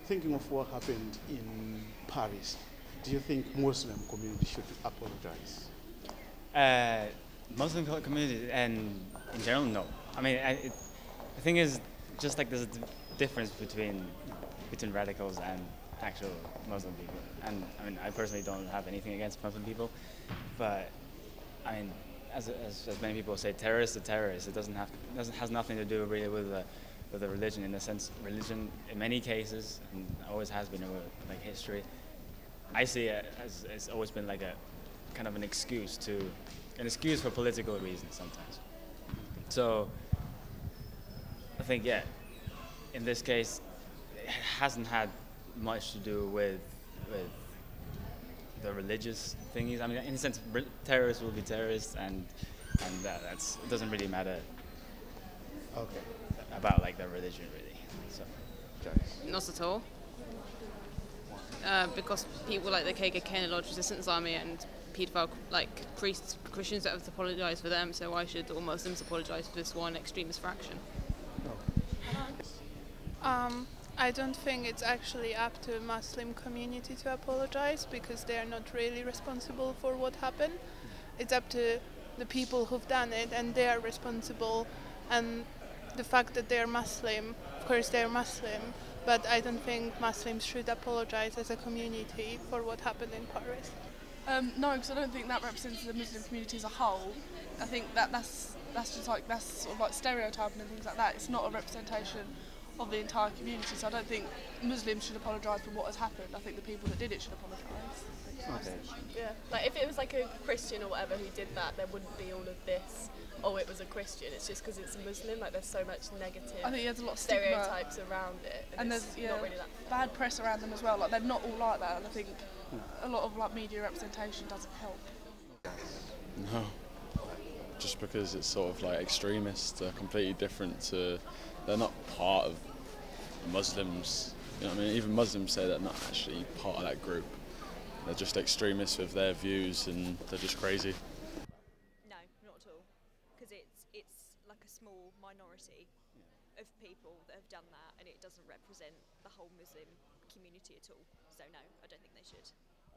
thinking of what happened in Paris, do you think Muslim community should apologize? Uh, Muslim community and in general, no. I mean, the thing is, just like there's a difference between radicals and actual Muslim people. And I mean, I personally don't have anything against Muslim people, but I mean, as many people say, terrorists are terrorists. It has nothing to do really with the religion. In the sense, religion in many cases, and always has been like history. I see it as it's always been like a kind of an excuse for political reasons sometimes. So I think, yeah, in this case, it hasn't had much to do with the religious thingies. I mean, in a sense, terrorists will be terrorists, and it doesn't really matter. Okay. About like their religion, really. So, not at all. Because people like the KKK and the Lord's Resistance Army and paedophile priests, Christians don't have to apologise for them, so why should all Muslims apologise for this one extremist fraction? I don't think it's actually up to Muslim community to apologize because they are not really responsible for what happened. It's up to the people who've done it, and they are responsible. And the fact that they're Muslim, of course they're Muslim, but I don't think Muslims should apologize as a community for what happened in Paris. No, because I don't think that represents the Muslim community as a whole. I think that's just like sort of like stereotyping and things like that. It's not a representation of the entire community, so I don't think Muslims should apologise for what has happened. I think the people that did it should apologise. Okay. Yeah, like if it was like a Christian or whatever who did that, there wouldn't be all of this. Oh, it was a Christian. It's just because it's a Muslim. Like there's so much negative. I think there's a lot of stereotypes around it, and there's not really that bad press around them as well. Like they're not all like that, and I think a lot of like media representation doesn't help. No, just because it's sort of like extremists. They're completely different to. They're not part of Muslims. You know what I mean? Even Muslims say they're not actually part of that group. They're just extremists with their views, and they're just crazy. No, not at all. Because it's like a small minority of people that have done that, and it doesn't represent the whole Muslim community at all. So no, I don't think they should.